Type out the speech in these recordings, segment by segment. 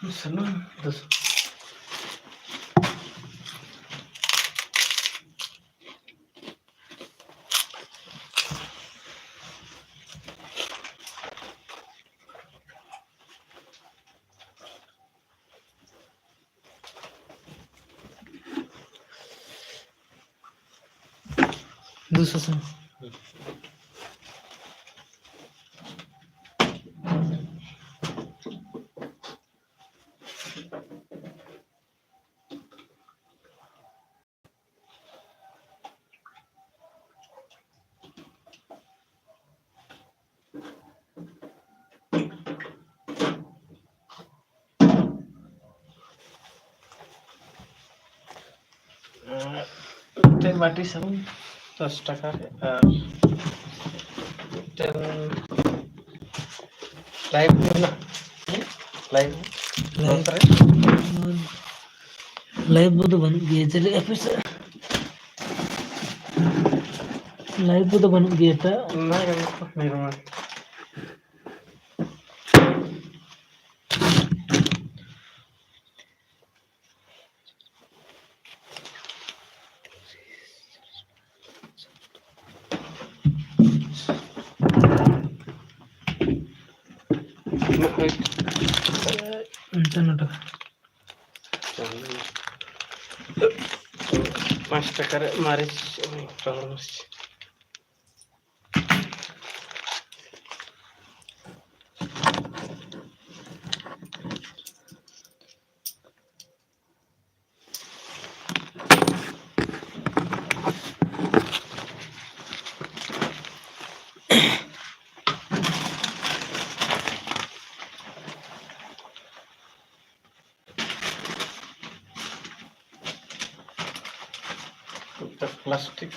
Senang terus. Dusun. Baটি sama 10 টাকা আর live না live live तो बन गए चले एपिसोड लाइव तो बन गया था ना मेरे में इंटरनेट 5 টাকার মারিচ প্রবলেম হচ্ছে প্লাস্টিক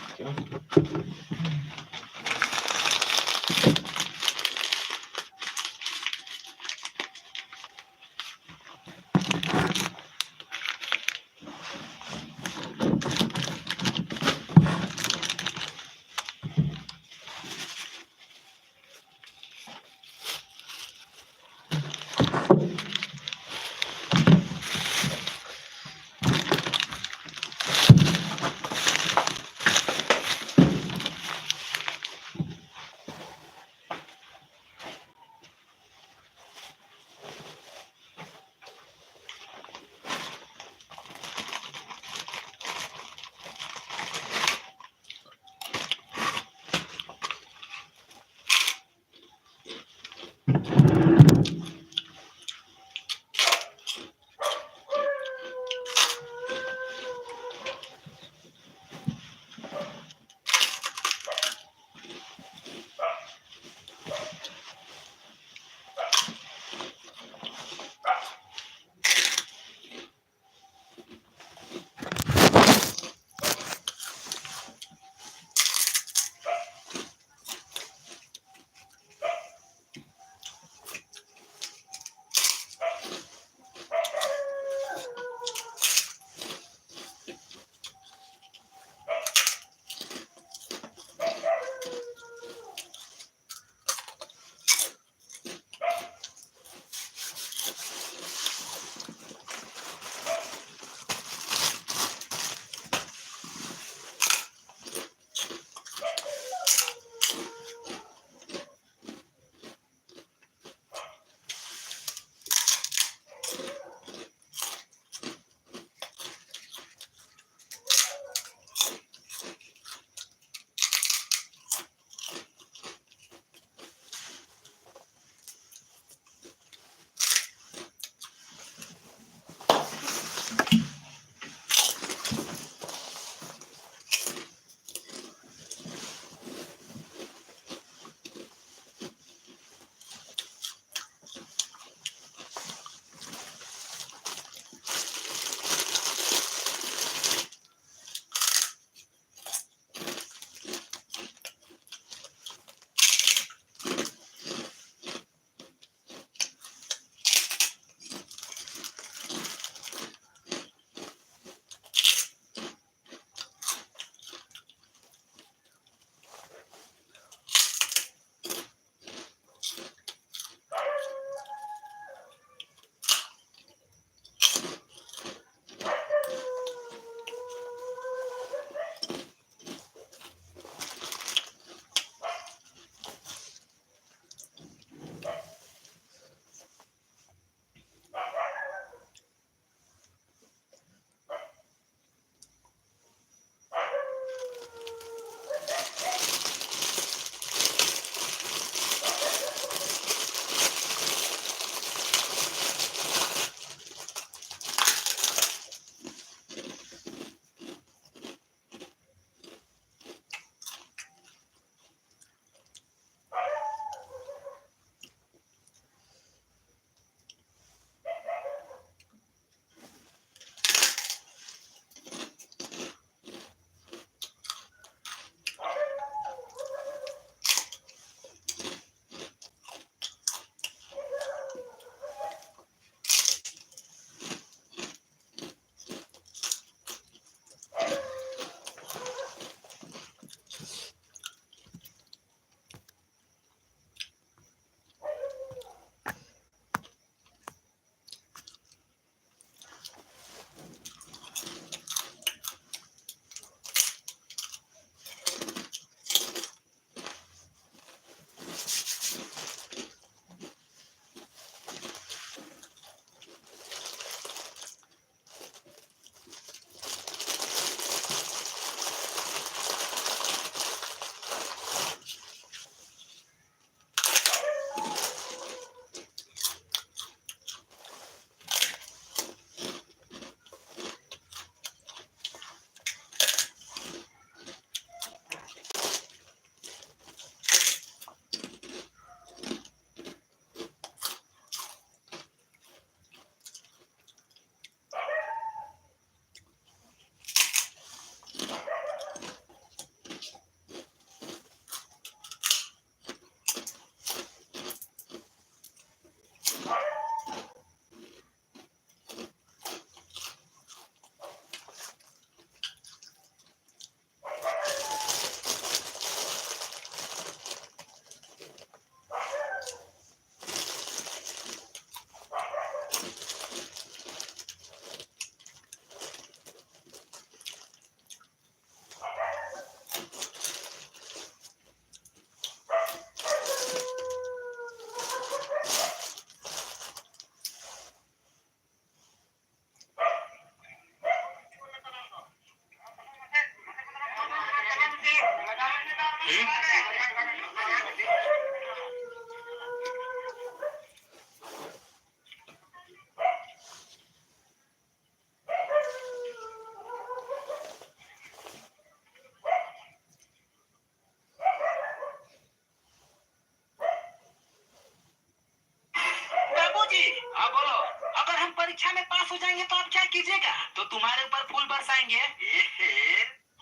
जाएंगे तो आप क्या कीजिएगा? तो तुम्हारे ऊपर फूल बरसाएंगे।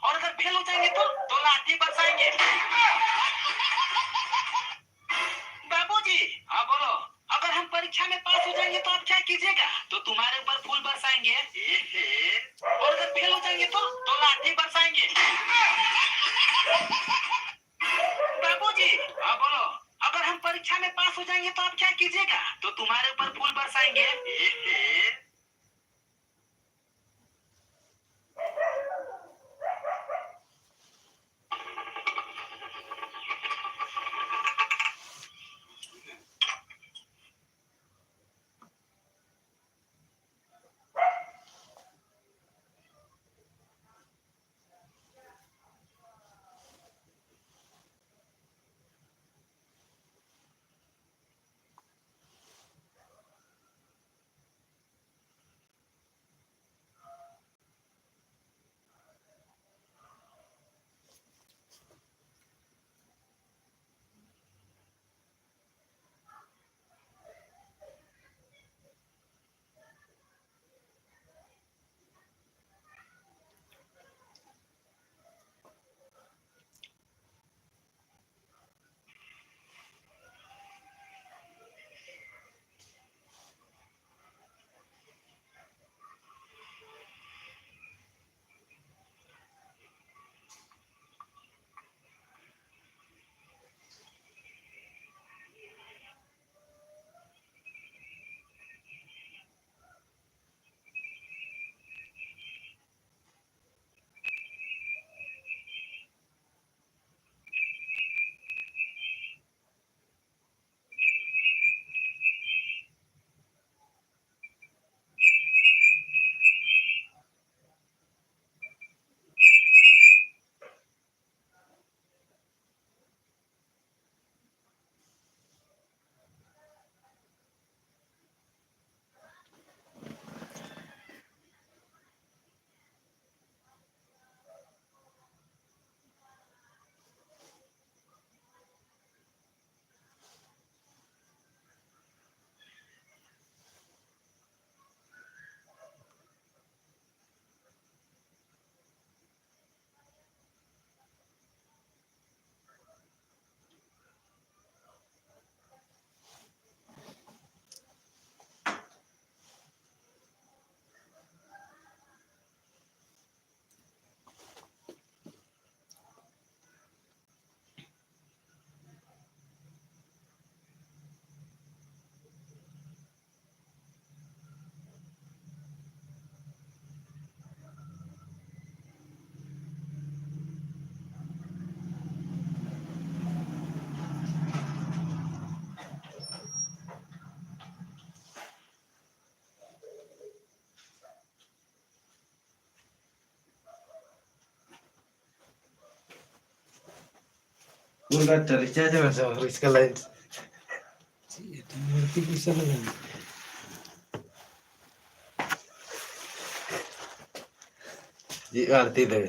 और अगर फेल हो जाएंगे तो लाठी बरसाएंगे। बाबूजी, हाँ बोलो। अगर हम परीक्षा में पास हो जाएंगे तो आप क्या कीजिएगा? तो तुम्हारे ऊपर फूल बरसाएंगे। और अगर फेल हो जाएंगे तो लाठी बरसाएंगे। बाबूजी, हाँ बोलो। अगर हम परीक्षा में पास हो जाएंगे तो आप क्या कीजिएगा? तो तुम्हारे ऊपर फूल बरसाएंगे। Udah recharge masih riskan lain. এটা মূর্তি পিছনে লাগানো। Ji arti deh.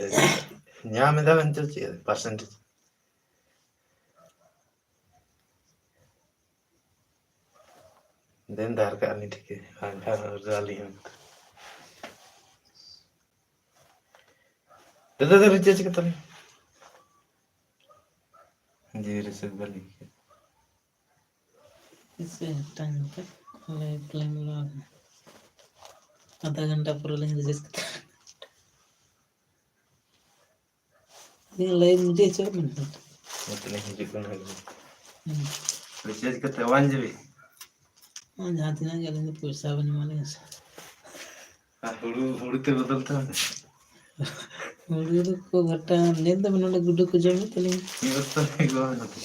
Nyam itu mencet sih percentage. Dan harga ini dikit. Harga rally yang. Dah recharge kita nih. Ji recharge balik. इसे टाइम पे लाइव प्लेन लॉग आधा घंटा पूरा लेंगे जिसका ये लाइव मुझे 4 minute Mungkin ini juga lagi. Recharge kita 1 GB. हाँ जाती ना जल्दी पैसा बने वाले हैं Huru itu betul tuh. मुझे को घटा नहीं तो मैंने गुड्डू को जमी तो नहीं Ini betul nih gua nanti.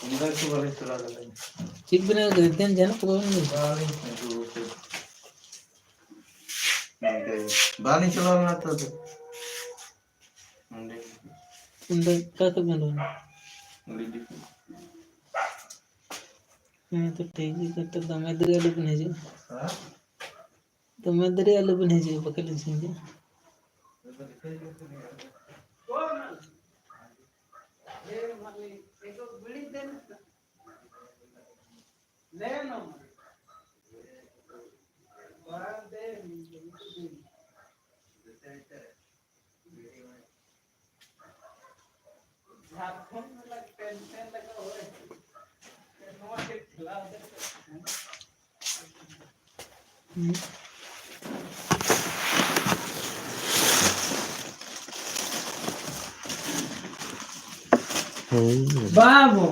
Udah itu balik tuh lagi. चिक बिना देते हैं जाना पकड़ नहीं Balik itu. Balik चला ना तो. उनका क्या कर बनो मैं तो ठीक ही करता तो मैं दरिया लोग नहीं जाए तो मैं दरिया लोग नहीं जाए पकड़ लीजिए बाबू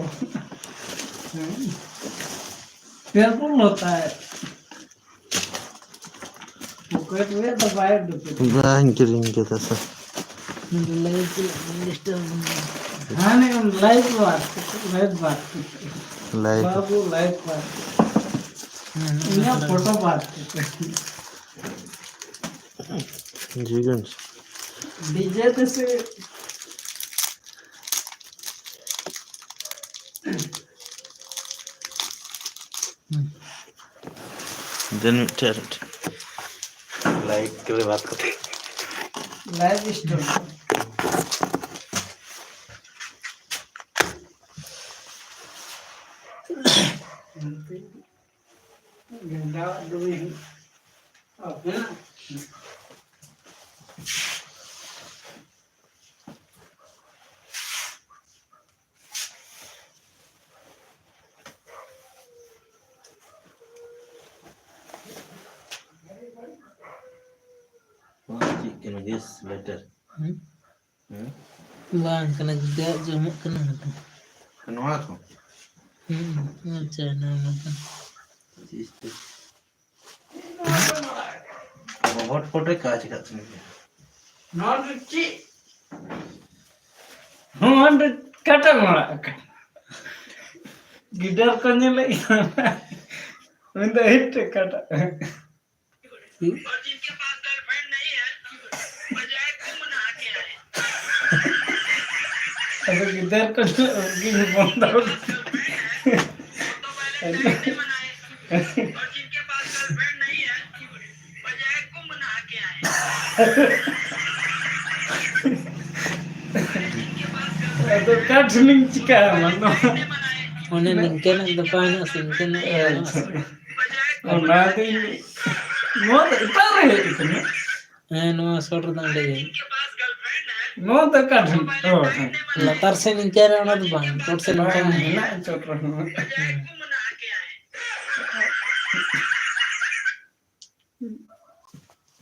पेपर होता है पॉकेट में दबाए Bangkirin kita sah. हाँ नहीं लाइव बात Live. बाबू लाइव बात यहाँ फोटो बात Jigan. डीजे तो से Then talent. Like के लिए बात करते. लाइव स्ट्रीम घंटा डूबी अब ना Can this better? bang kena juga jumuk kena Kenapa aku? macam mana What photo kaji kat sini? not chi not kata mala gitar ko nyele untuk hit kata और जिनके पास गर्लफ्रेंड नहीं है बजाय तुम नहा के आए अब gitar ko gini banda तो पहले नहीं मनाए और जिनके पास गर्लफ्रेंड नहीं है बजाय तुम नहा के आए atau kadling cika mano मनाए one ningken depan singken बजाय oh nanti mau itare itu nih no sorry tanda ya जिनके पास गर्लफ्रेंड है mau tak kadling oh latar se ningkera ona tu bang tot se ningkera enak coba बजाय तुम नहा के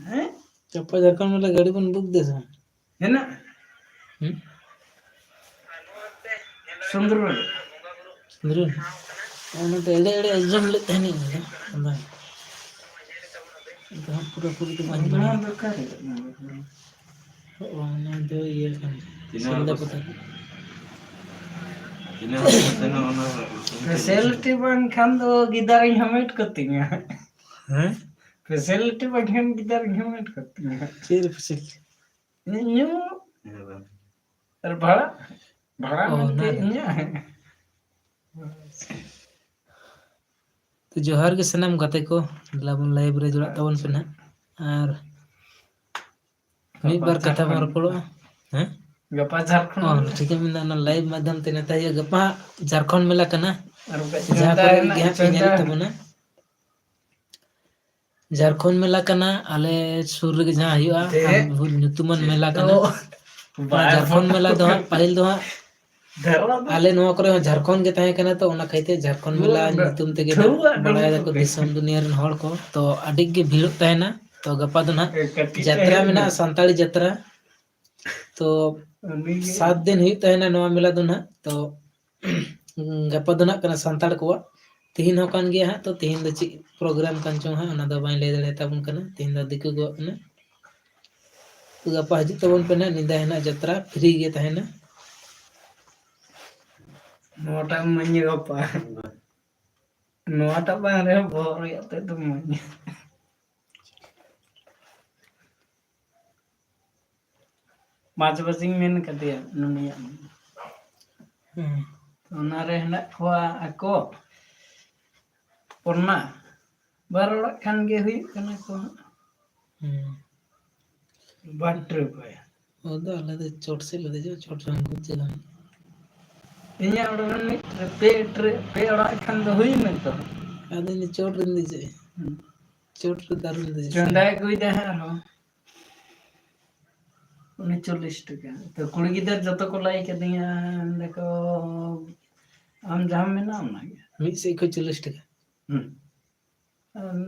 आए चप्पा झारखंड में गाड़ी पण बुक दे सा enak sundur सुंदर ona तो एड़े एड़े एग्जाम लेते हैं नहीं ना तो पूरा पूरी तो बंद बना mana bekar ona तो ये kan सुंदर पता Ini orang facility bang kan do gidar yang hamit ketinya हैं facility bang kan gidar yang hamit ketinya चेर फिसल nyu terbara bara Oh, nantinya तो जोहार के सनम गाते को लाबन लाइव रे जुड़ा तवन पे ना और मिद बार कथा मार पड़ो हैं gapa झारखंड oh ठीक है मिंदा ना लाइव माध्यम ते नेता ये गपा झारखंड मेला कना और जहाँ पर यहाँ पे nyari tabuna झारखंड मेला कना आले सुर रे जहाँ हुआ भूल nyutuman मेला कना झारखंड मेला दो पहिल दो आले नोआ करे झारखंड के ताहे कना तो ओना कहते झारखंड मेला nyutum तेगे बड़ाया दको दिसम दुनिया रन हड़ को तो अडिग गे भीड़ ताहेना तो गपा दो ना यात्रा में ना संताली यात्रा तो 7 दिन हुई ताहेना नोआ मेला दो ना तो गपा दो ना कना संताल को तीन हो कान गया है तो तीन द प्रोग्राम कान चो है ओना दो बाई ले दे ताबुन कना तीन द दिकु गो ना तो गपा हजू तबुन पे ना निंदा है ना यात्रा फ्री गे ताहेना nota menye gapa nota bang re bor ya te tu menye mas basing men kadia nunia ona re hendak khwa ako purna baru kan ge hui kana ko batru ko ya ओदा अल्लाह दे चोट से ले दे जो चोट रंग को चला inya udah ni pe pe ora kan do hui men to ada ni chot rin di chot rin darun di चंदा कोई दे हारो उन्हें 40 टका तो कुड़ी गिदर जतो को लाई के दिया देखो आम जाम में ना ना mid se ko 40 taka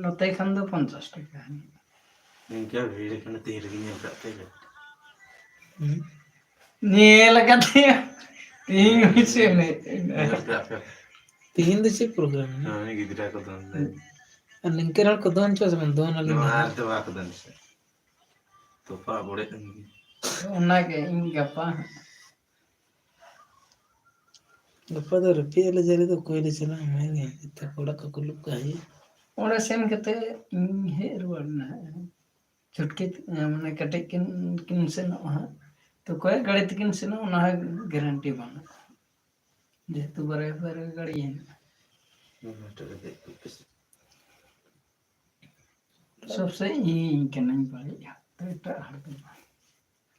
नोते Khan दो 50 टका इनका भीड़ कने तीर गिने करते हैं ने लगाते तीन से में tihin do se program हाँ ये गिदरा को दंदे an ninker hal ko don chos man don ali नो आर तो वाक दंदे तो पा बड़े उन्ना के इन गप्पा gapa do rupiah le jare do koi le chala मैं गए इतना कोड़ा का कुलुप का है ओड़ा सेन कते इन हे रुवाना छुटके माने कटे किन से न तो कोई गाड़ी तकिन से न ना गारंटी बना जेतु बरे बरे गाड़ी है सबसे ई के नहीं पाई तो इटा हट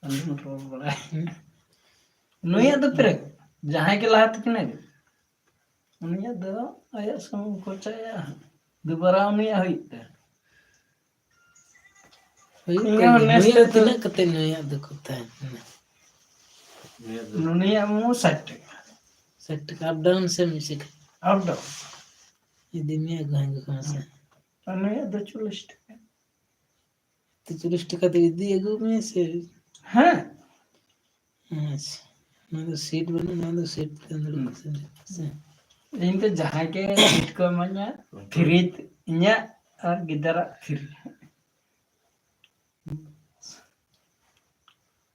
अल्लू रोल बड़ा नया तो फिर जहां के लात के नहीं उनिया दो आया सम को चाया दोबारा उनिया होइते naya tina kate naya do kota नुनिया मु 60 set up down se music अब दो idi me ganga kama se नुनिया दो 40 तो 40 taka de idi ego me se हां अच्छा मैं तो सीट बना मैं तो सीट के अंदर से इन तो जहां के सीट को मन्या फ्री इन्या और गिदरा फ्री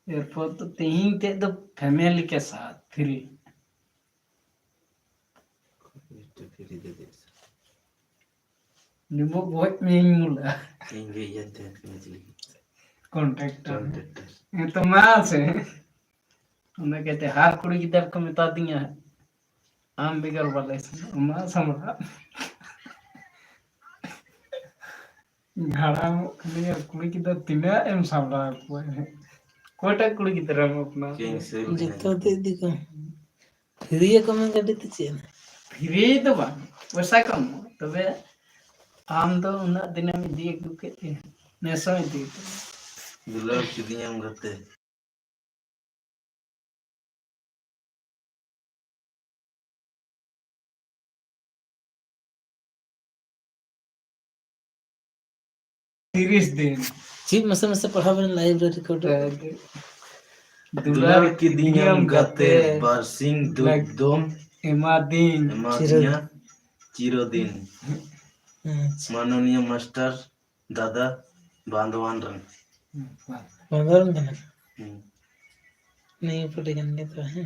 एयरपोर्ट तो तीन ते तो फैमिली के साथ फ्री निबो बहुत में मुला इंगे यंते कने चली कॉन्ट्रैक्टर ये तो माल से उन्हें कहते हर कुड़ी की दर को मिटा दिया है आम बिगड़ वाले से मां समझा घड़ा में कुड़ी की दर तीन एम सामला कोटा कुड़ी की तरह हम अपना किंग से जतो ते दिको फ्री को मैं गड्डी ते चेन फ्री तो बा वैसा कम तबे आम तो उन्ना दिन में दिए के नेसो दी दुलार चिदियां गते सीरीज दिन चीप मसे मसे पढ़ा बन लाइब्रेरी को दुलार की दियां गते बरसिंग दुख दोम एमा दिन एमातिया चिरोदिन माननीय मास्टर दादा बांधवान रंग बंदरन बना नहीं पड़ेगा नहीं तो है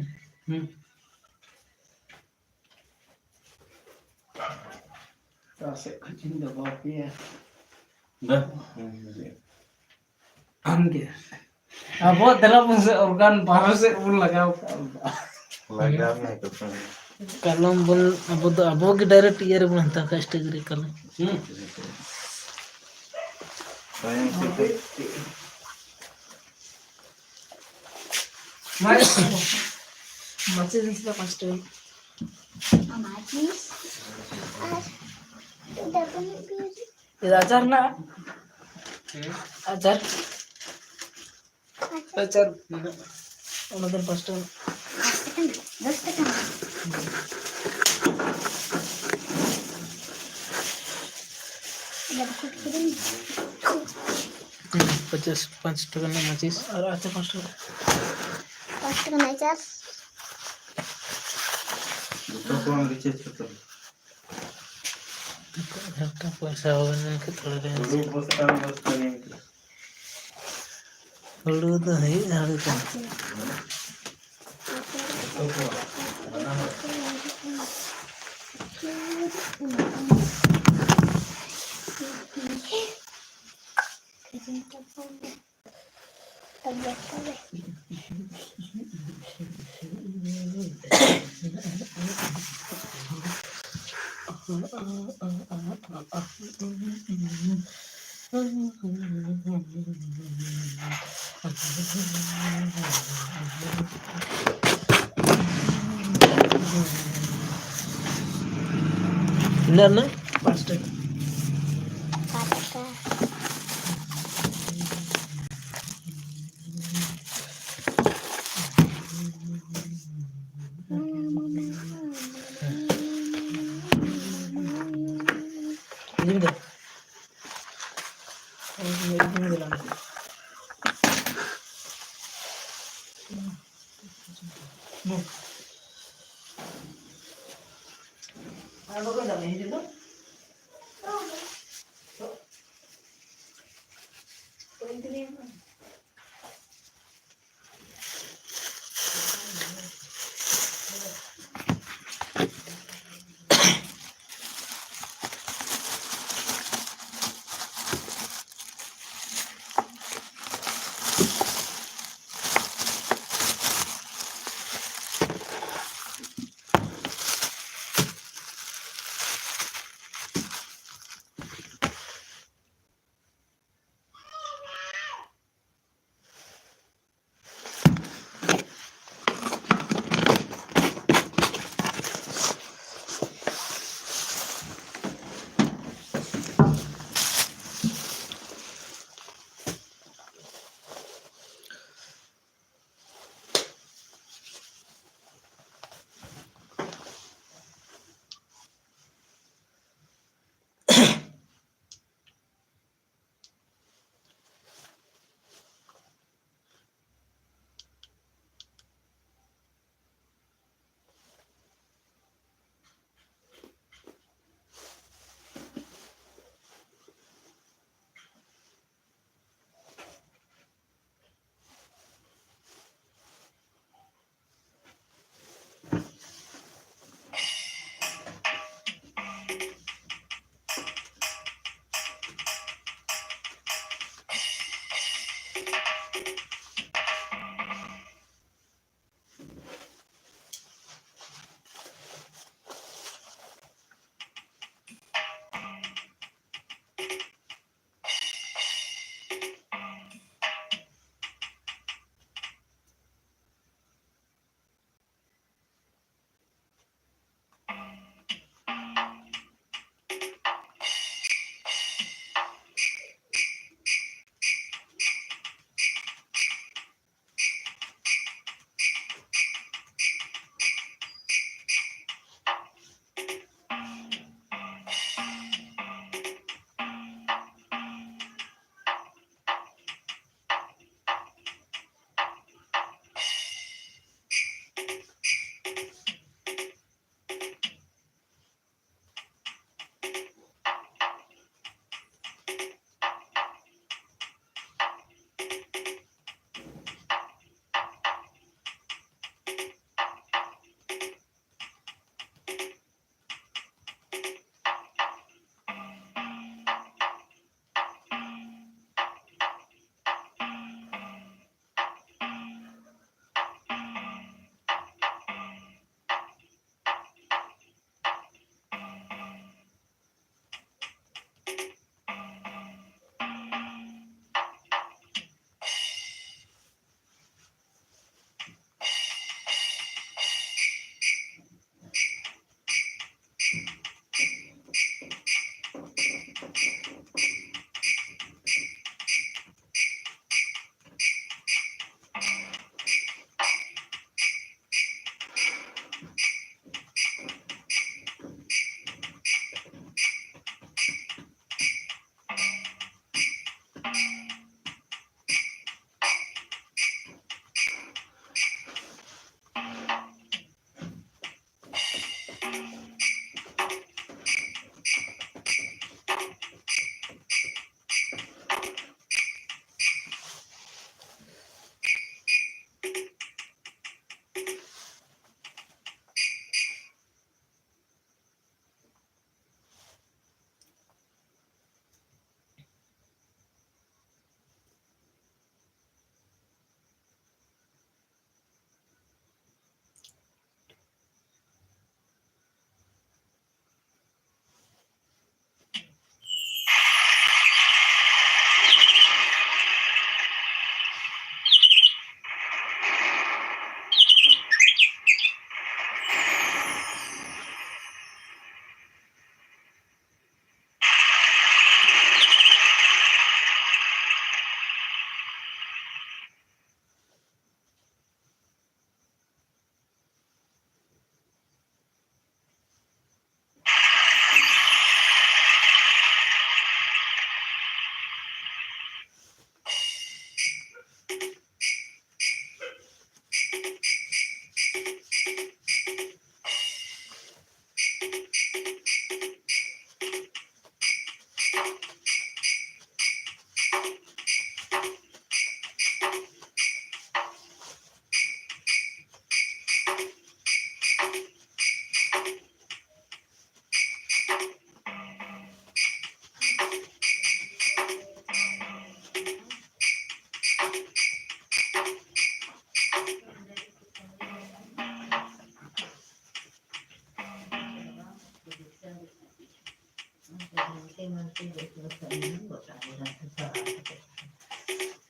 से खचिन दबा पिए ना हम के अब वो दला से ऑर्गन बाहर से उन लगाओ लगा मैं तो कलम बोल अब के डायरेक्ट ईयर बनता कैटेगरी कलम स्वयं से मचे दिन से फर्स्ट टाइम ये आचार ना आचार आचार उन्होंने फर्स्ट टाइम पचास 5 टका ना मचीस और अच्छा 5 टका नहीं चार तो कौन नीचे तो घंटा पैसा होगा ना के थोड़ा रहे तो बस काम बस नहीं हुलू तो है हाल का ना 5 টাকা। বুঝলি তো? এরকম দিলাম। আর বকো দাও এই দিলো।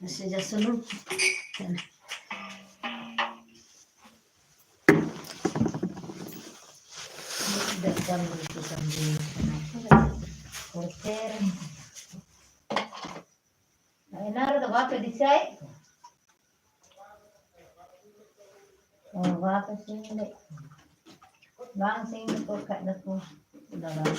Masih aja seluruh. Tidak jam itu sambil korter. Nah, ini ada apa di sini? Oh, apa sih ini? Bang sini kok kat deku. Udah bang.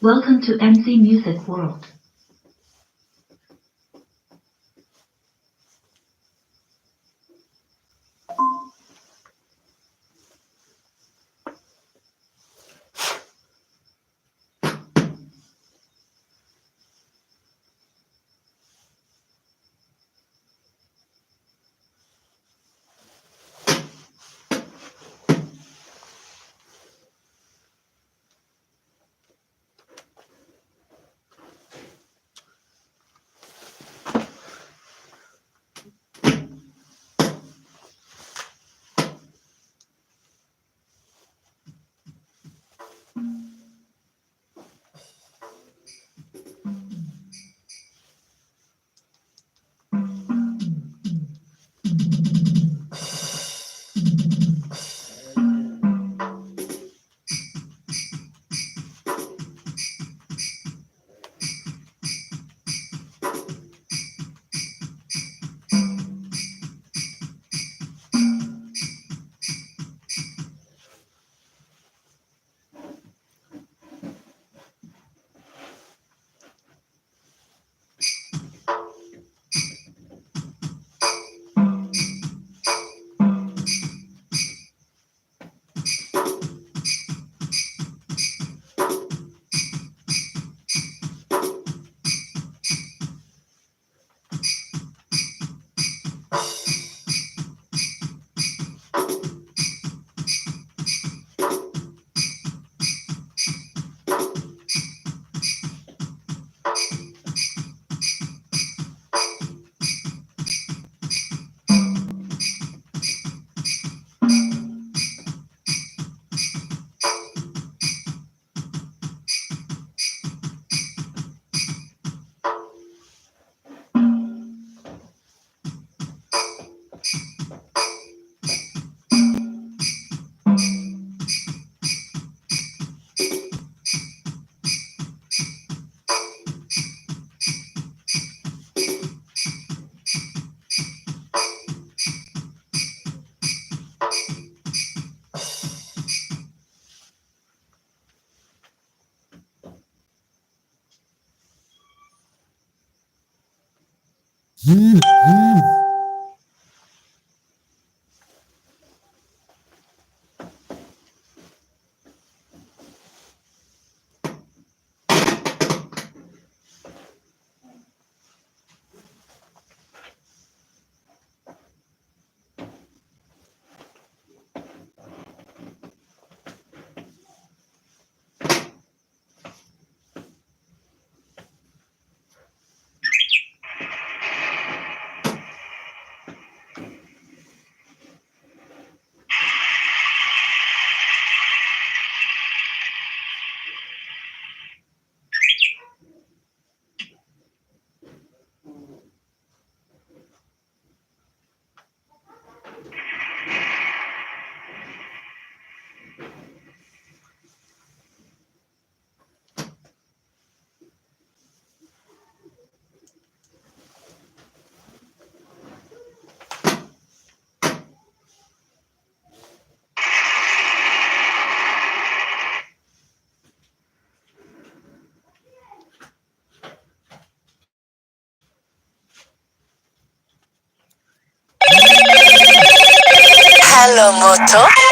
Welcome to MC Music World. Hello, Moto.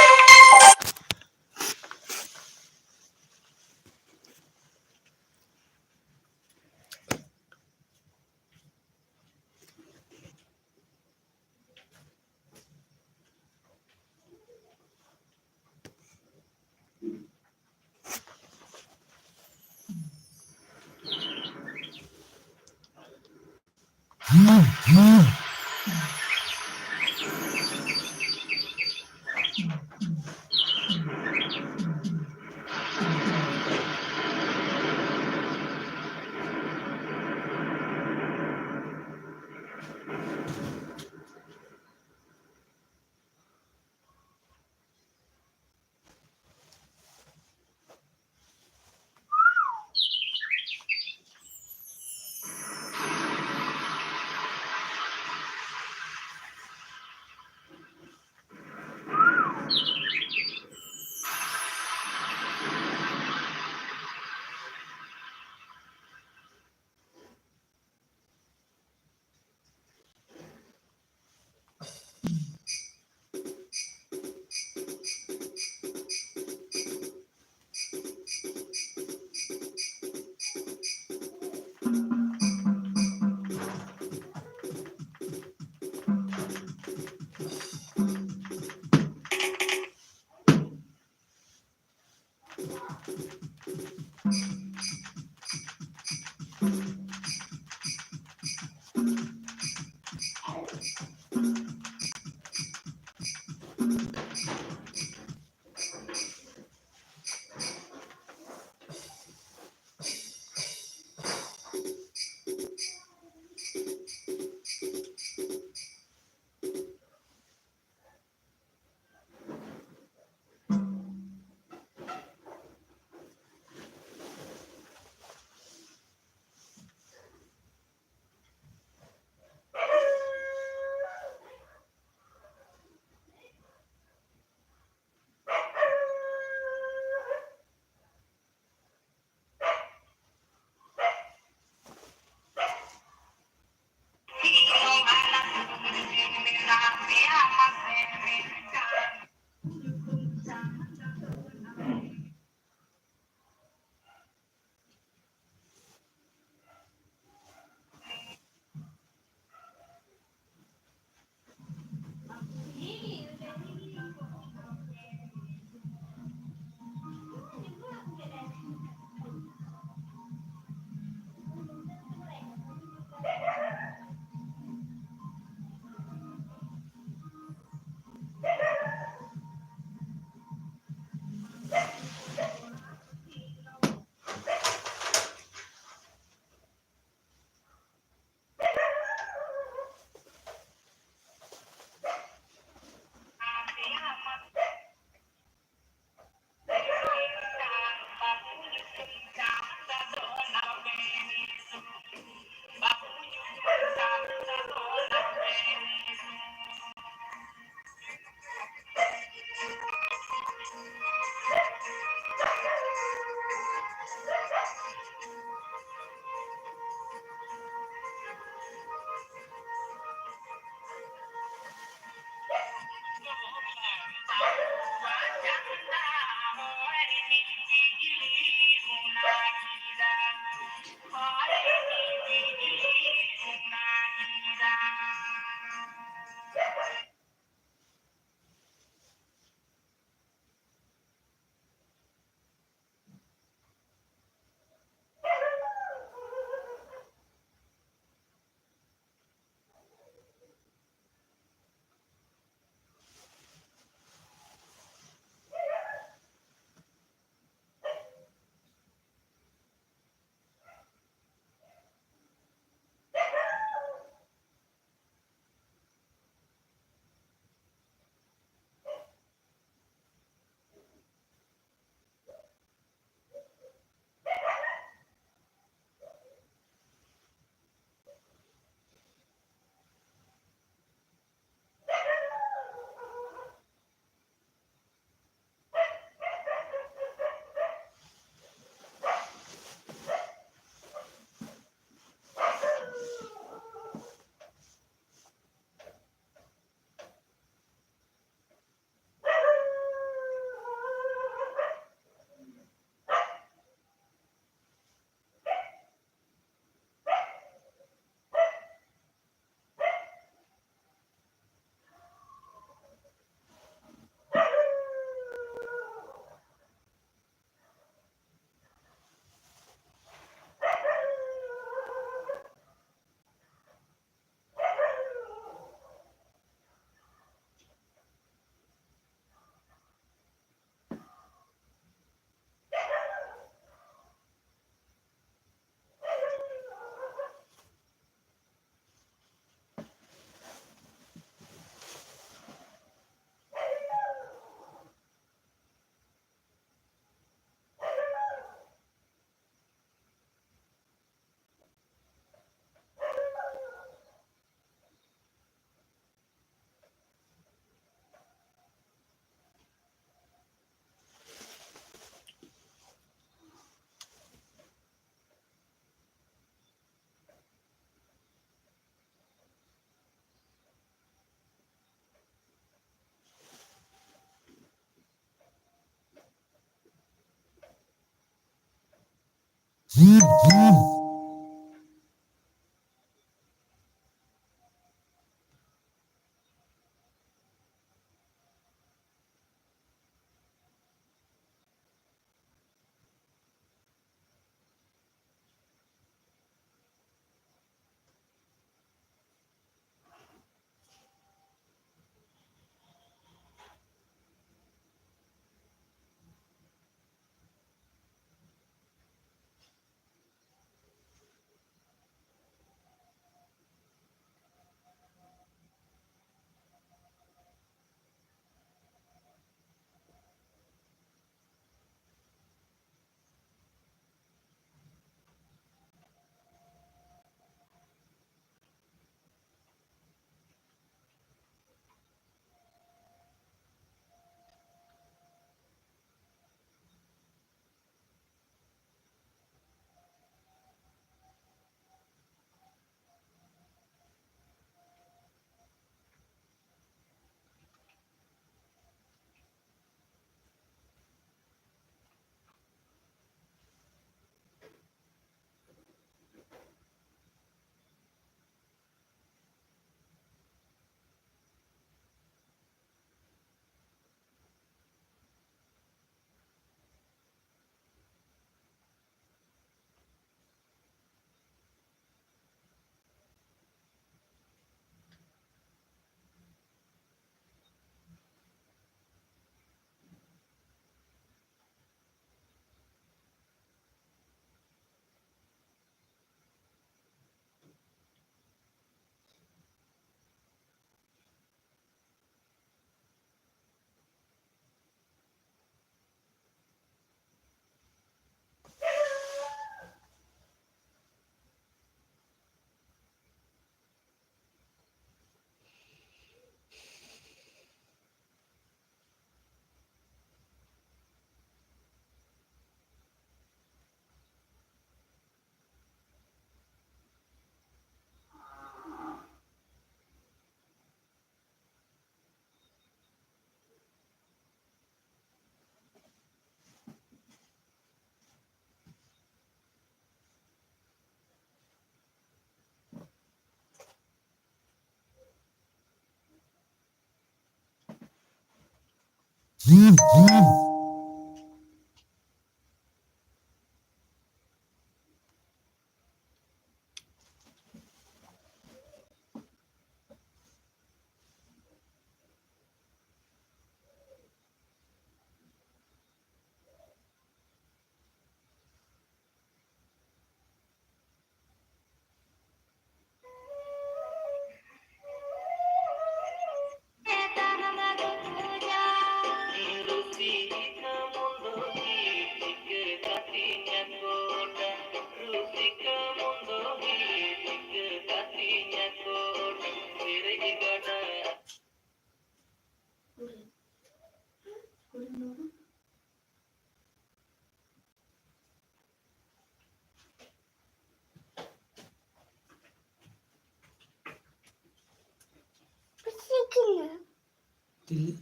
Tili.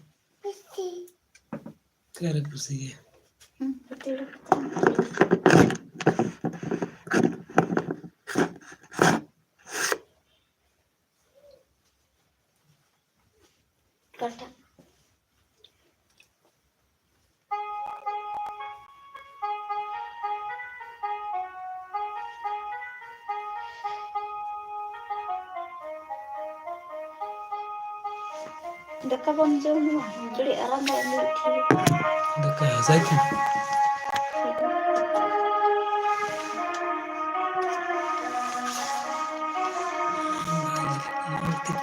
Cara persigue. Kata. Daka bang jauh jadi arah mau ambil kiri. Daka zaki.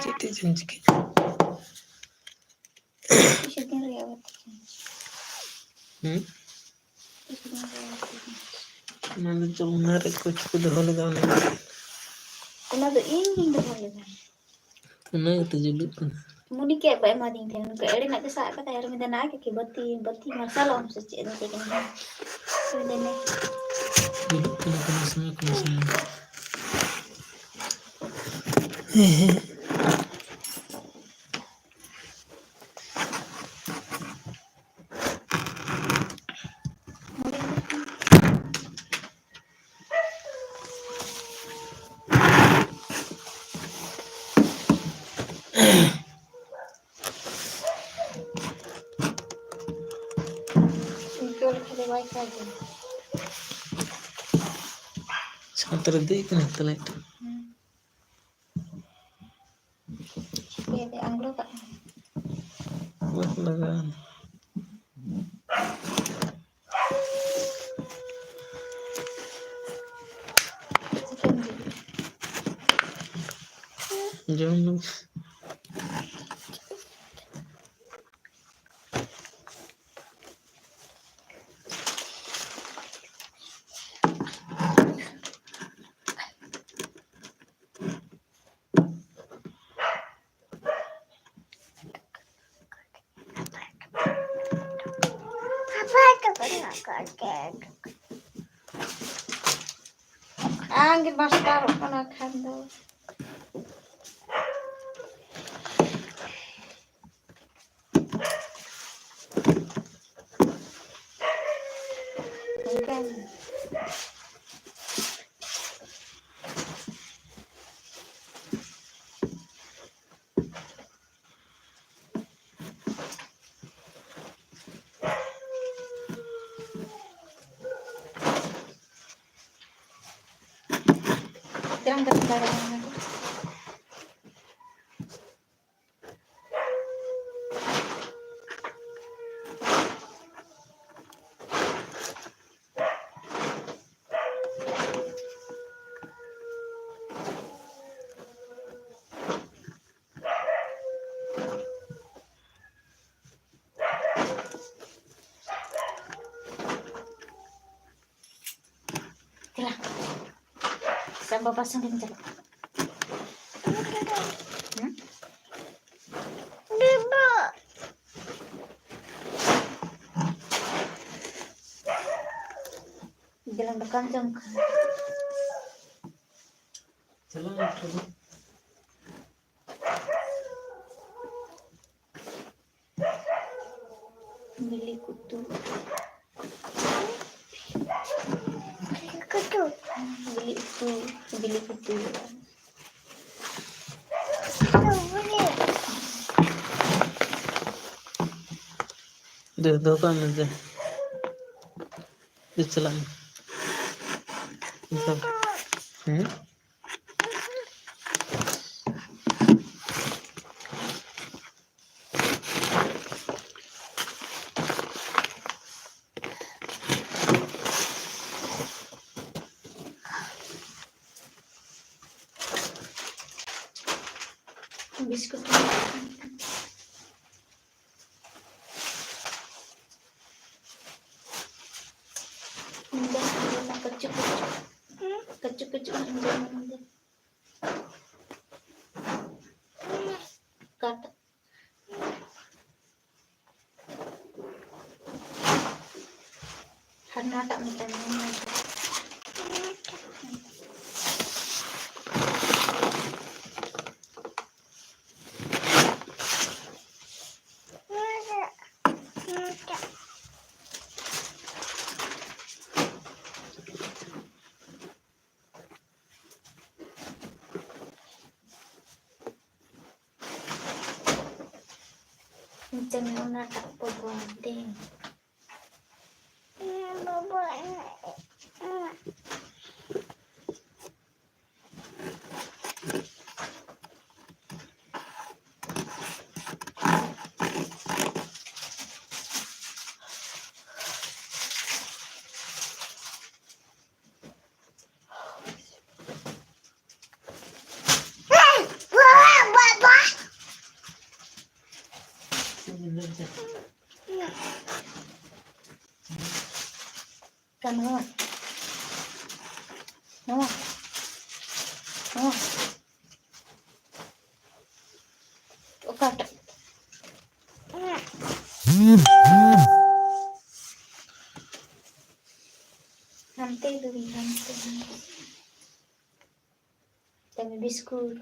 Kecil janji. Isipin riawat. Mana jauh narik kuch kuda hal gaun. Una do ini dah boleh kan. Tuna itu jadi pun. Muni kayak baik mading kan. Kayak nak kesak kata air minta nak kayak bati masalah om seci itu kan. Sebenarnya. Jadi kena semua. Baik lagi. Sebentar deh kan telat. Iya, di Anglo Kak. Wah lagan. Sekian dulu. Jangan. Angin mas taruh kana kandang. Bukan. Jangan bersembarangan. Tilah. Sampai pasang din dyan. Jalan dekan jam kan. Jalan terus. Bili kutu. Bili kutu. Deh dukaan aja. Deh jalan. Bisa. Biskut. Jangan kecuk-kecuk. Kecuk-kecuk jangan. Kata. Karena tak minta jangan tak pembuatin. Kan no. Kata. Nanti dulu nanti. Tapi biskut.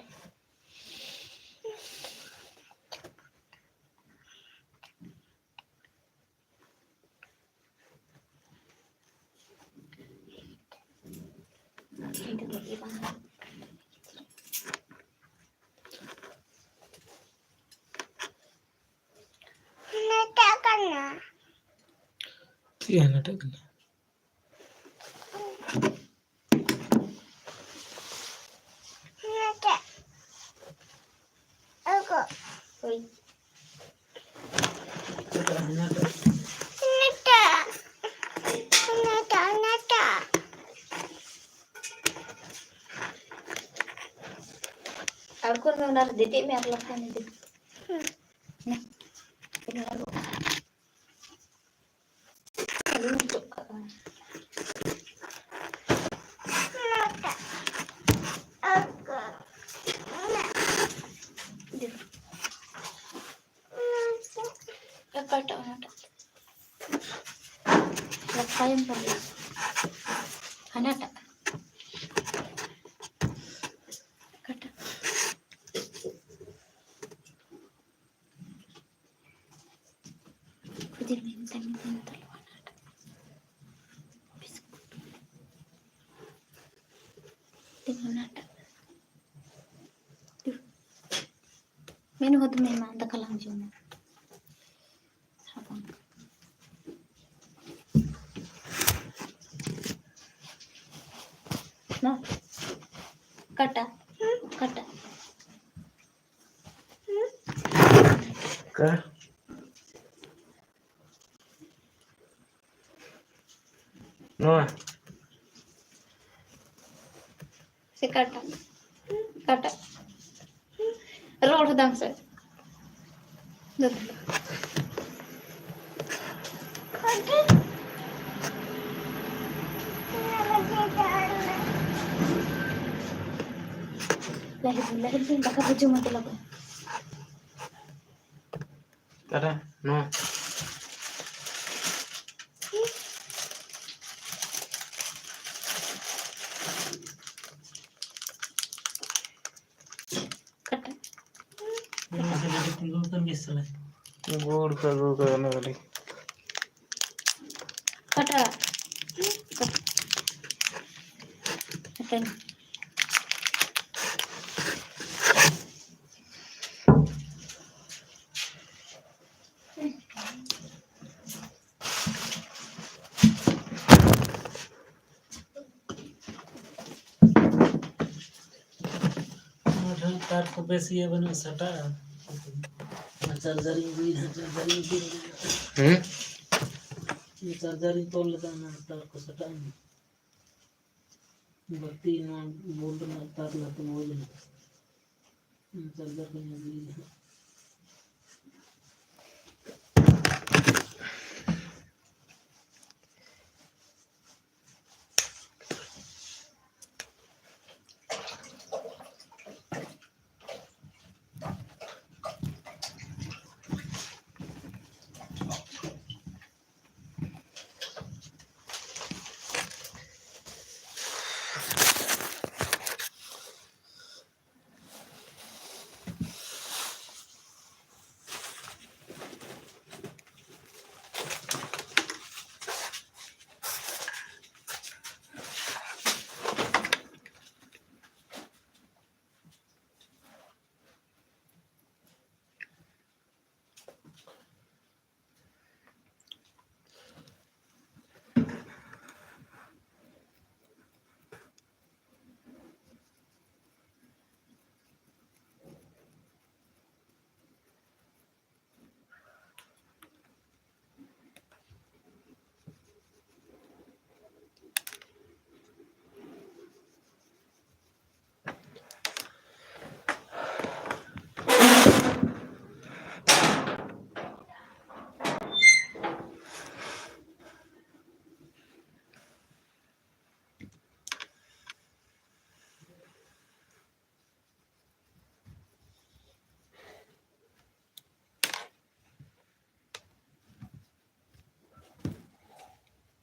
सी है ना टकना Oi. Aku nggak detik me aku lakukan itu. Nah, ini lalu. Lalu untuk kata orang lakukan perlu. Hanya tak kata. Kudir minta luar. Dengan nada. Menu hot memang tak kalang cuma. Sabang. Nah, kata. Kah? Noah. Si kata. Roll sedang saya. Lahir sih pakai baju mati lagu. Kata, Noah. Kata. tunggu kan misalnya Gol ka na kali. Kata. Kata. तार को बेसी है बना सटा चार्जरिंग भी चार्जरिंग तो लगाना तार को सटा बत्ती ना बोल्ट ना तार ना तो बोल चार्जर का भी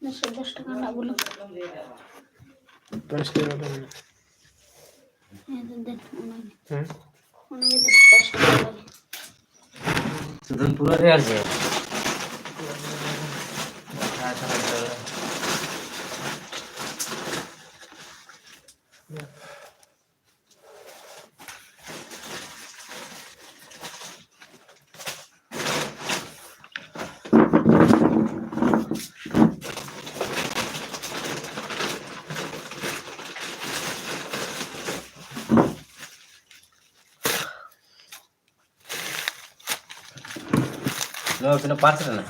Nasi 10 taka nak belum. Pasti ada. Dan Hmm? mana itu 10 taka lagi. Sudah pura real je. No, tiene parte na.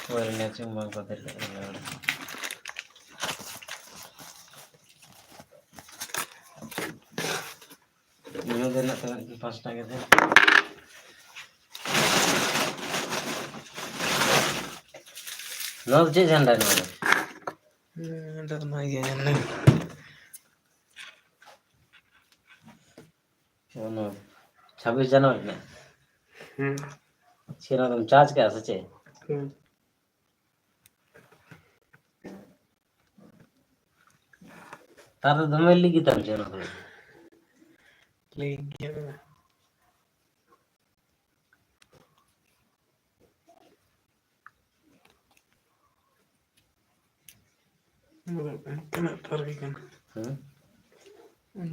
Well, next month ko dito. Niyo din na fast na gid. No, je janda no. Ada na yan na. No. 26 जनवरी ना. सीना तुम charge क्या सचे? तारा दमे लिखी तम सीना तो. Lagi na. Kena tarik kan.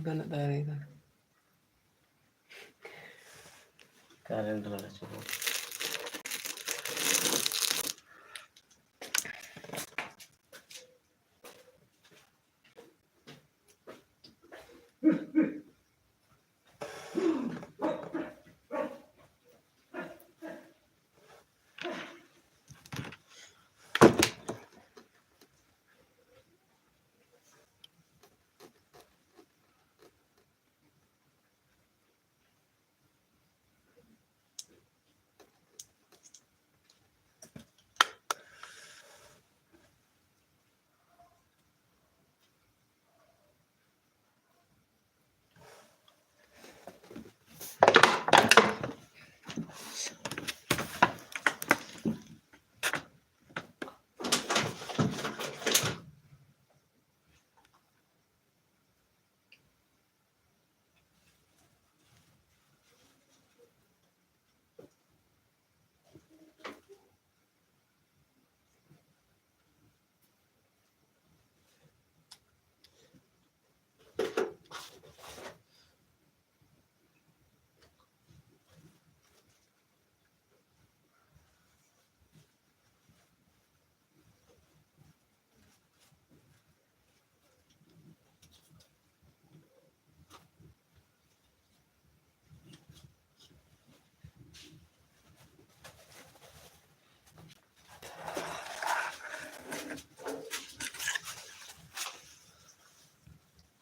Kena tarik kan. Calendar वाला चलो.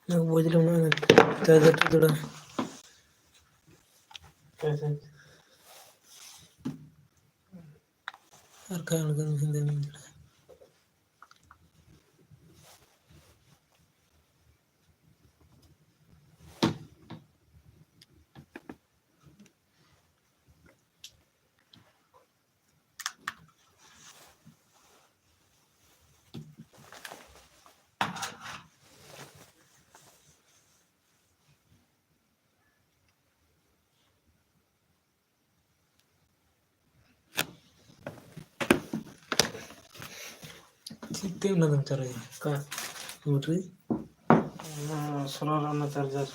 Nak buat dulu mana? Tada tada. कैसे? Arka yang lagu ni dah. Sistem nak mencari kah? Mutri? Solar na charger.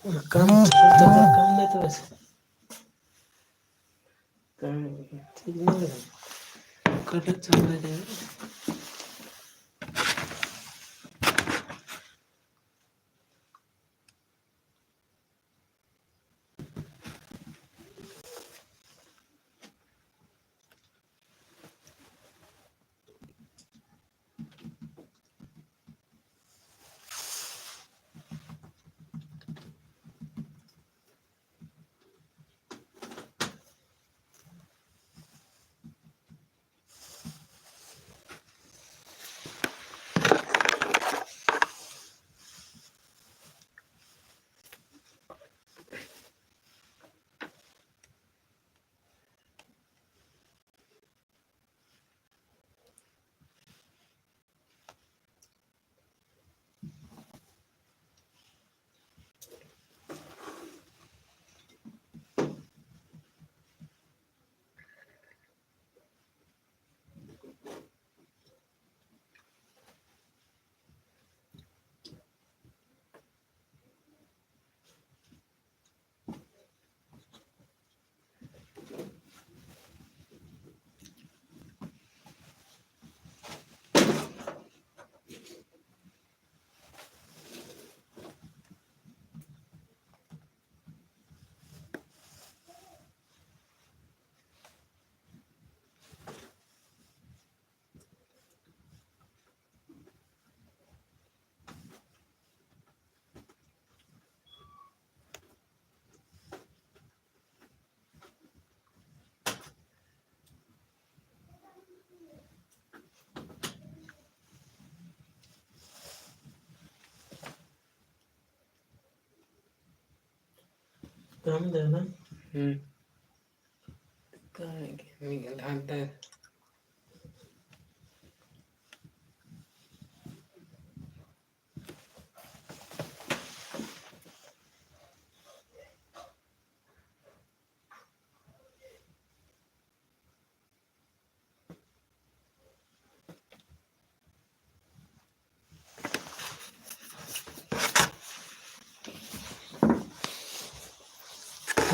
काम नहीं तो वैसे ठीक नहीं है कट चल रहा है काम दे ना हम्म काय की मी घालता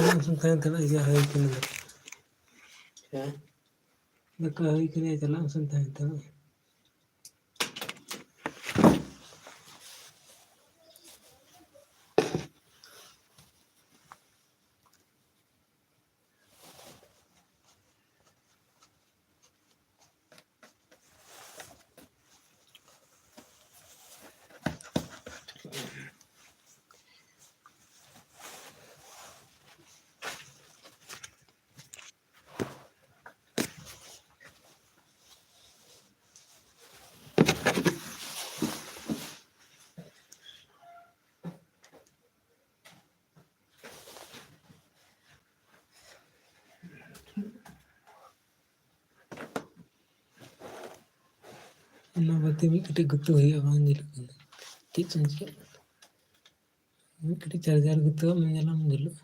langsung tanya ya hai kini क्या nak hai kini aja langsung tanya ᱚᱱᱟ ᱵᱟᱫᱮ ᱢᱤᱫ ᱠᱟᱹᱴᱤᱡ ᱜᱩᱛᱩ ᱦᱩᱭᱩᱜᱼᱟ ᱵᱟᱝ ᱧᱮᱞᱚᱜ ᱠᱟᱱᱟ ᱪᱮᱫ ᱪᱚᱝ ᱪᱤᱠᱟᱹᱜ ᱠᱟᱱᱟ ᱢᱤᱫ ᱠᱟᱹᱴᱤᱡ ᱪᱟᱨᱡᱟᱨ ᱜᱩᱛᱩᱣᱟᱜ ᱢᱮ ᱧᱮᱞᱟᱢ ᱡᱩᱞᱩᱜᱼᱟ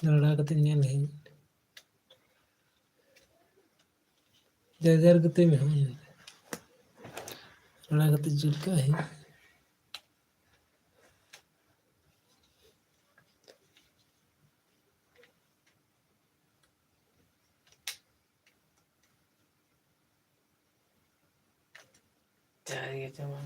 ᱞᱟᱲᱟ ᱠᱟᱛᱮ ᱧᱮᱞ ᱦᱩᱭᱩᱜᱼᱟ ᱪᱟᱨᱡᱟᱨ ᱜᱩᱛᱩᱭ ᱢᱮ ᱦᱚᱸ ᱞᱟᱲᱟ ᱠᱟᱛᱮ ᱡᱩᱞ ᱠᱟᱜ ᱦᱩᱭᱩᱜᱼᱟ ᱪᱟᱭ ᱪᱟᱵᱟ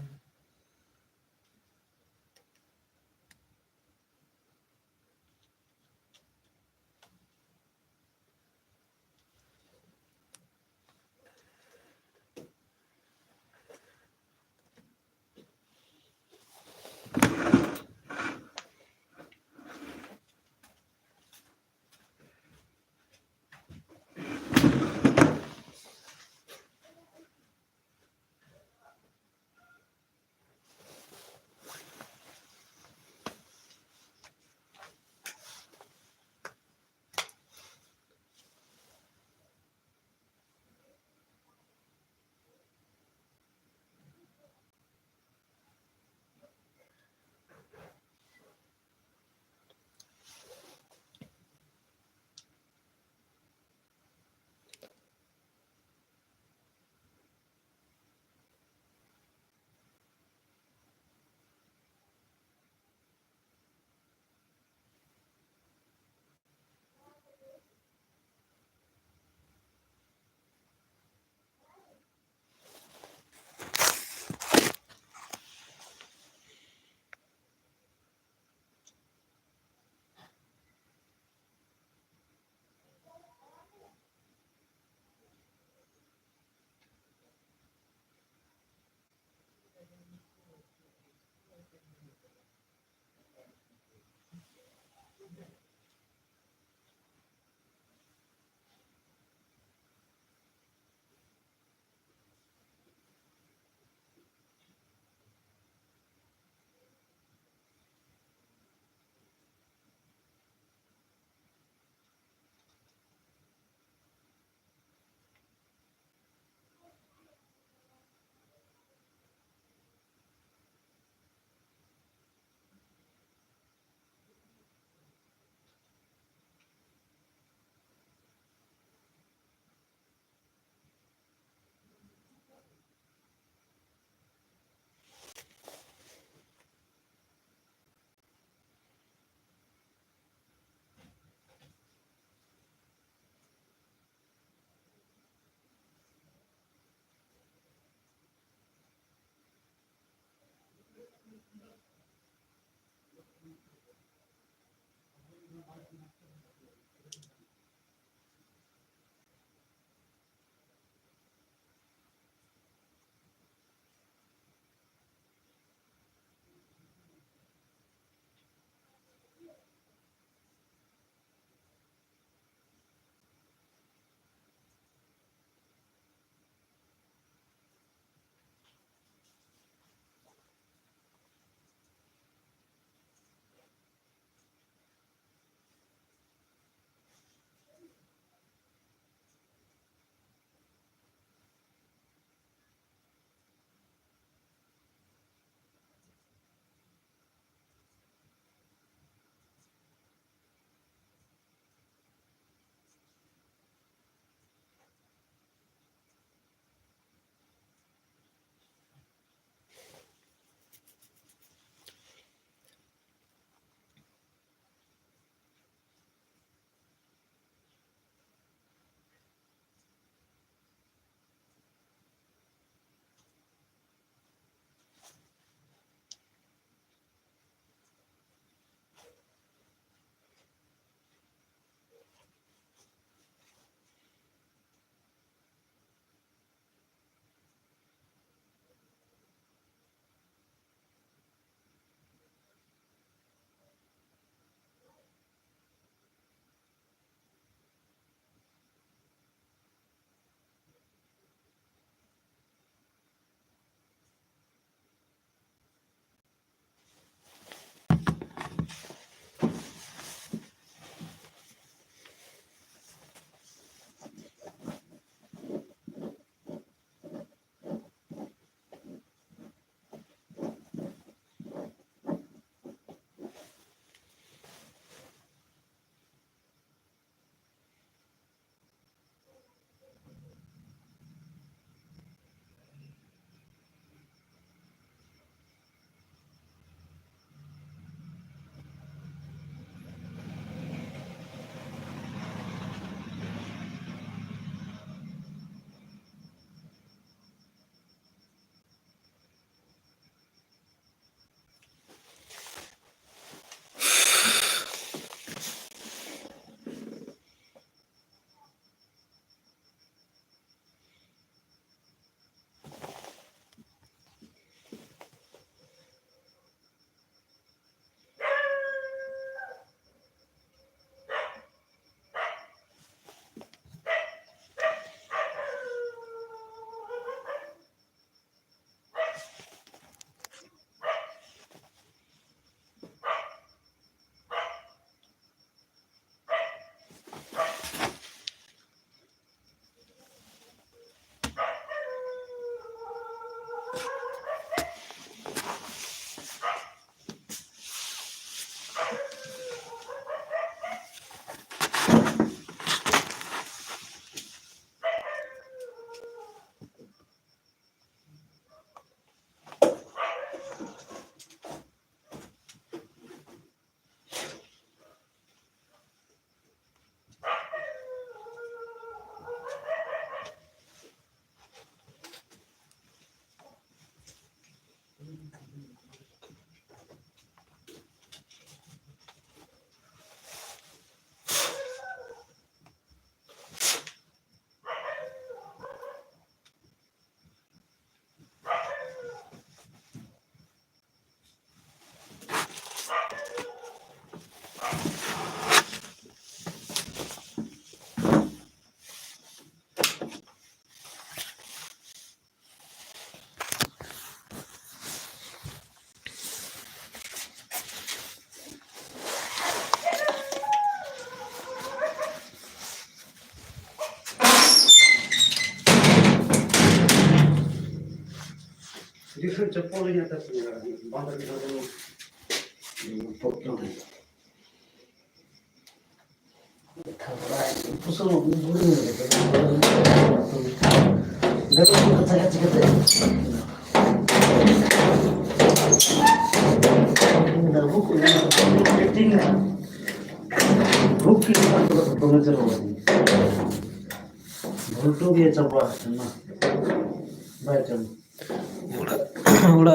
Udah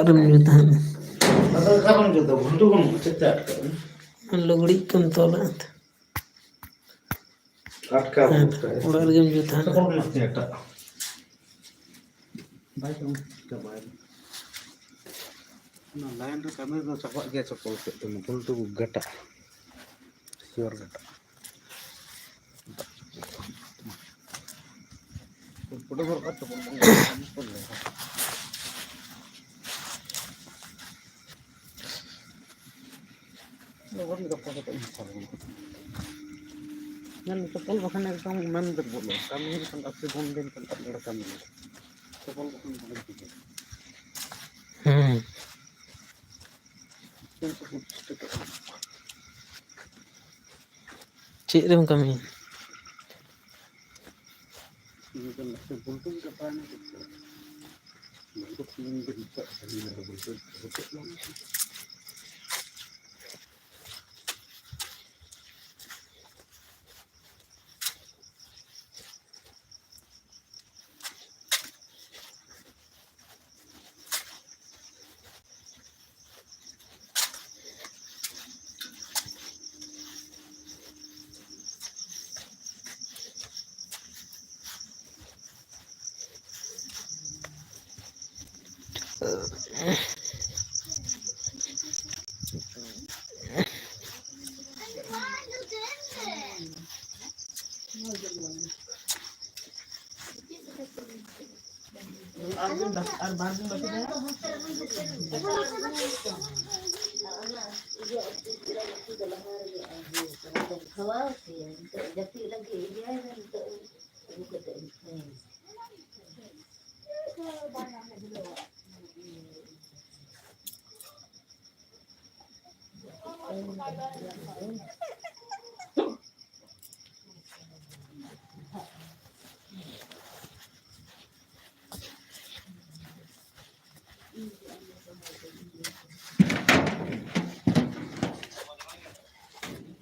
ada menyutan. Lugड़ी कम तोला udah ada menyutan. लाइन रे कमी दो चपा गया चप्पल के तुम भूल तो गटा श्योर गटा फोटो भर का चप्पल लोगों ने कपड़ा तो नन चप्पल बखन एकदम मन दर बोलो कमी kan आपसे घूम दिन kan लड़का मिले चप्पल बखन बोल दीजिए Cik rem kami.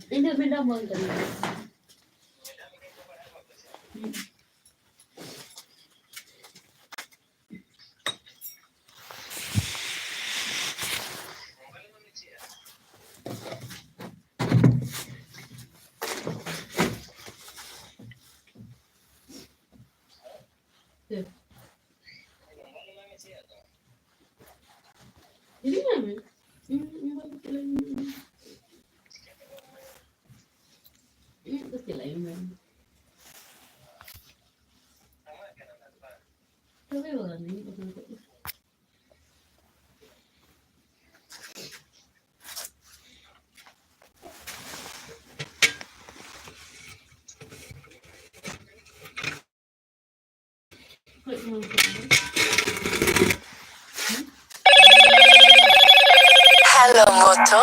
Ini benda mungkin. Ini mana? Itu selain mana? Tapi bukan ini bukan. Hello, Moto.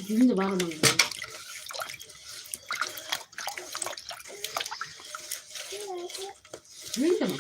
Ini baru mungkin. Ini sama.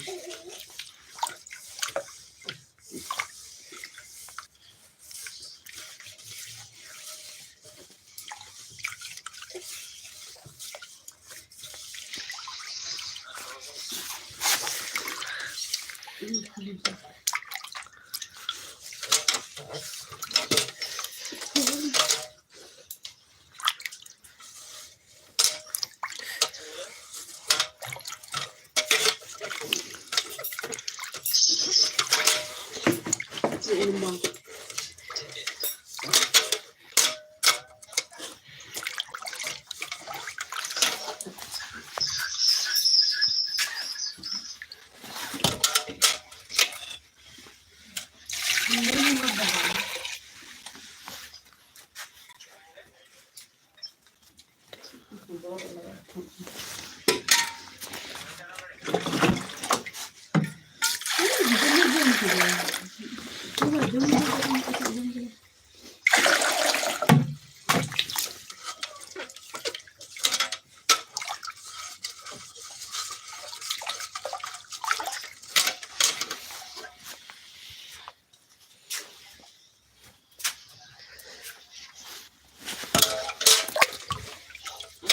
bang.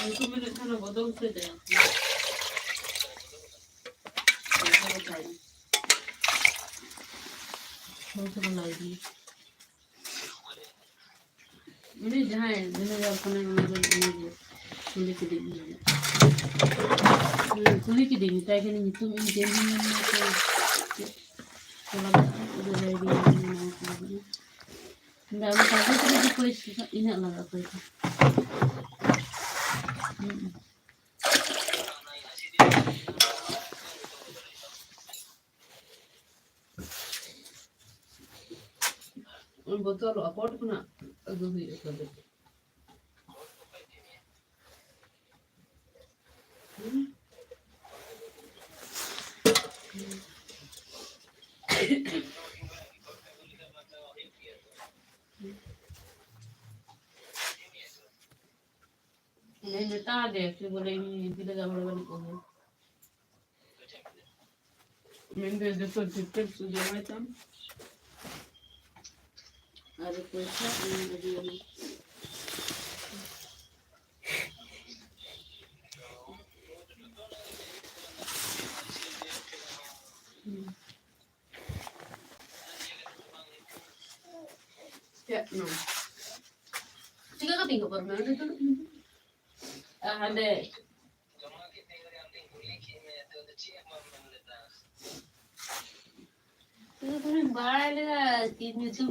Itu minit sana bodong saja. Ini jahat, ini jauh kena mengambil ini sulit kedingin. Sulit kedingin, tapi kan itu ini jadi mana tu kalau udah jadi mana. Nggak apa apa tu dia kuis ini lah apa itu. Botol apa tu kena agak hidup lagi. Ini beta deh, si boleh ini tidak gambar balik orang. Mende depois de ter sudah macam. Ada kuasa ini ada ini. Ya, no. Tiga kali nggak pernah ada tu. Ada. Tiga kali balik ini tu.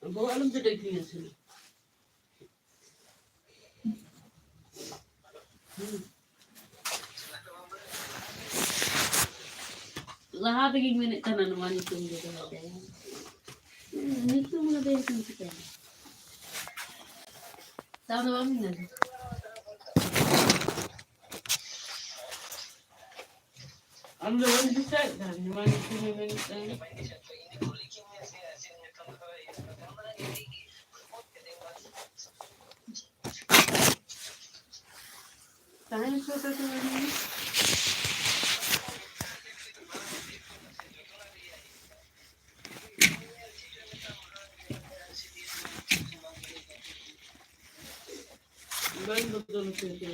Bawa alam tu dah kena sini. Lahat lagi minit kanan naman itong dito natin. Nito mga ba yung kita? Tama na ba minit? Ang lawan bisa dan naman itong minit na. Tahan sa ini. Betul saja.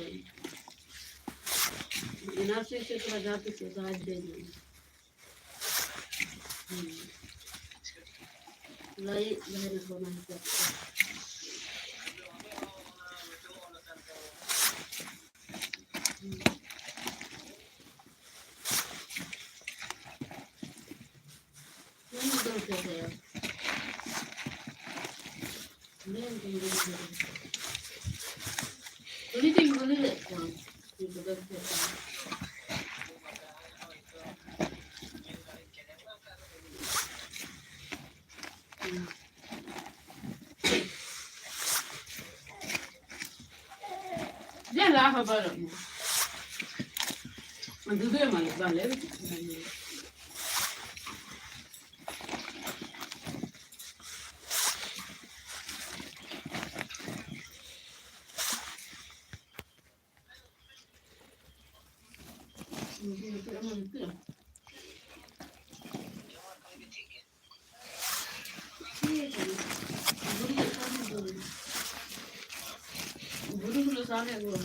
Inasi setelah jatuh sudah ada. Lain dari rumah kita. Ini betul saja. Ini tinggal lihat kan. Itu dah betul. Dia lah apa baru. Itu dia malah balik. Guru sana guru.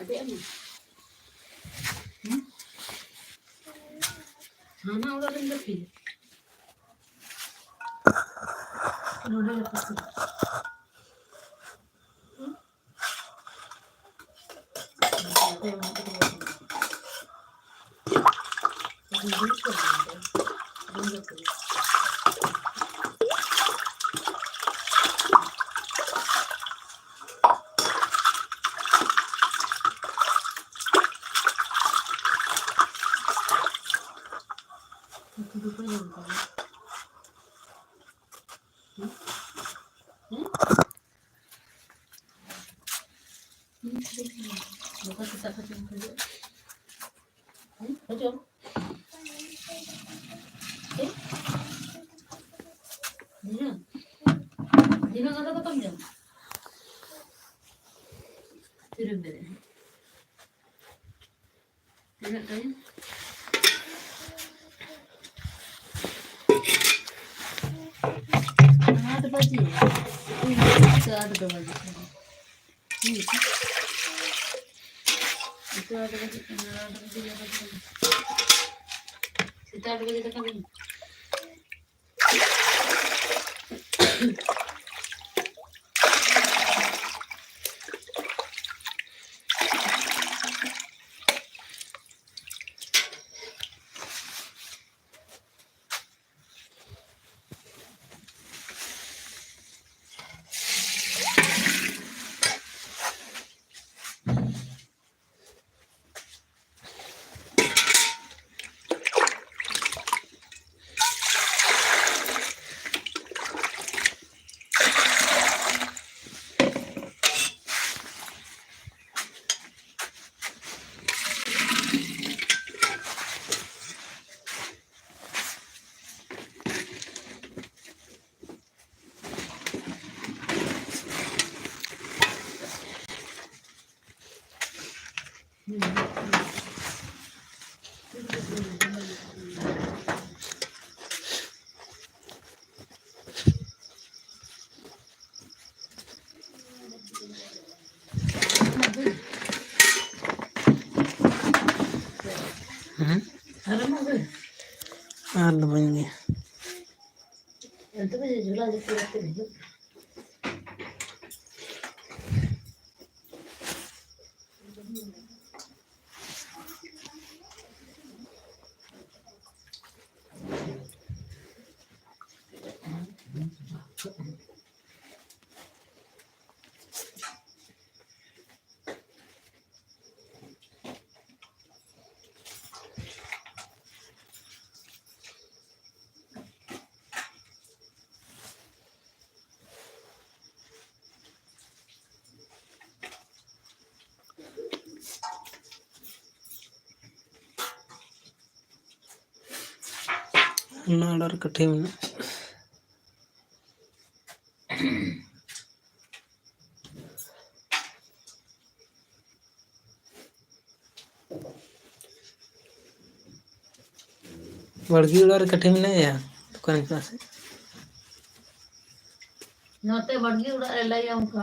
Ada apa? Mana orang yang lebih? Udah lepas. Bukan kita kerja kerja. Kerja. Dina kata kata jam. Tidur deh. Tidak kaya. Ada baju. Itu ada baju. Itu ada baju. Kita ada baju dekat ini. Ada banyak. Itu bisa jual di sini. नाड़ और कठी में बड़गी उड़ा कठी में नहीं है दुकान के पास नोते बड़गी उड़ा रे लई आऊं का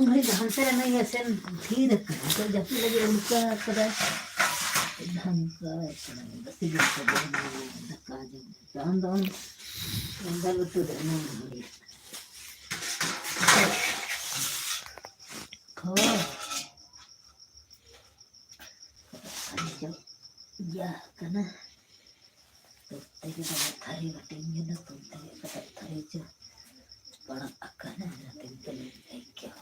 घड़ी धान से नहीं है सेन धीर तो जब लगे उनका कदा धान का बस ये धक्का जो धान धान अंदर तो नहीं खो या करना तो तेरे को थारी बटेंगे ना तुम तेरे को थारी जो बड़ा अकान है तेरे को नहीं क्या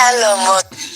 Hello, Moto.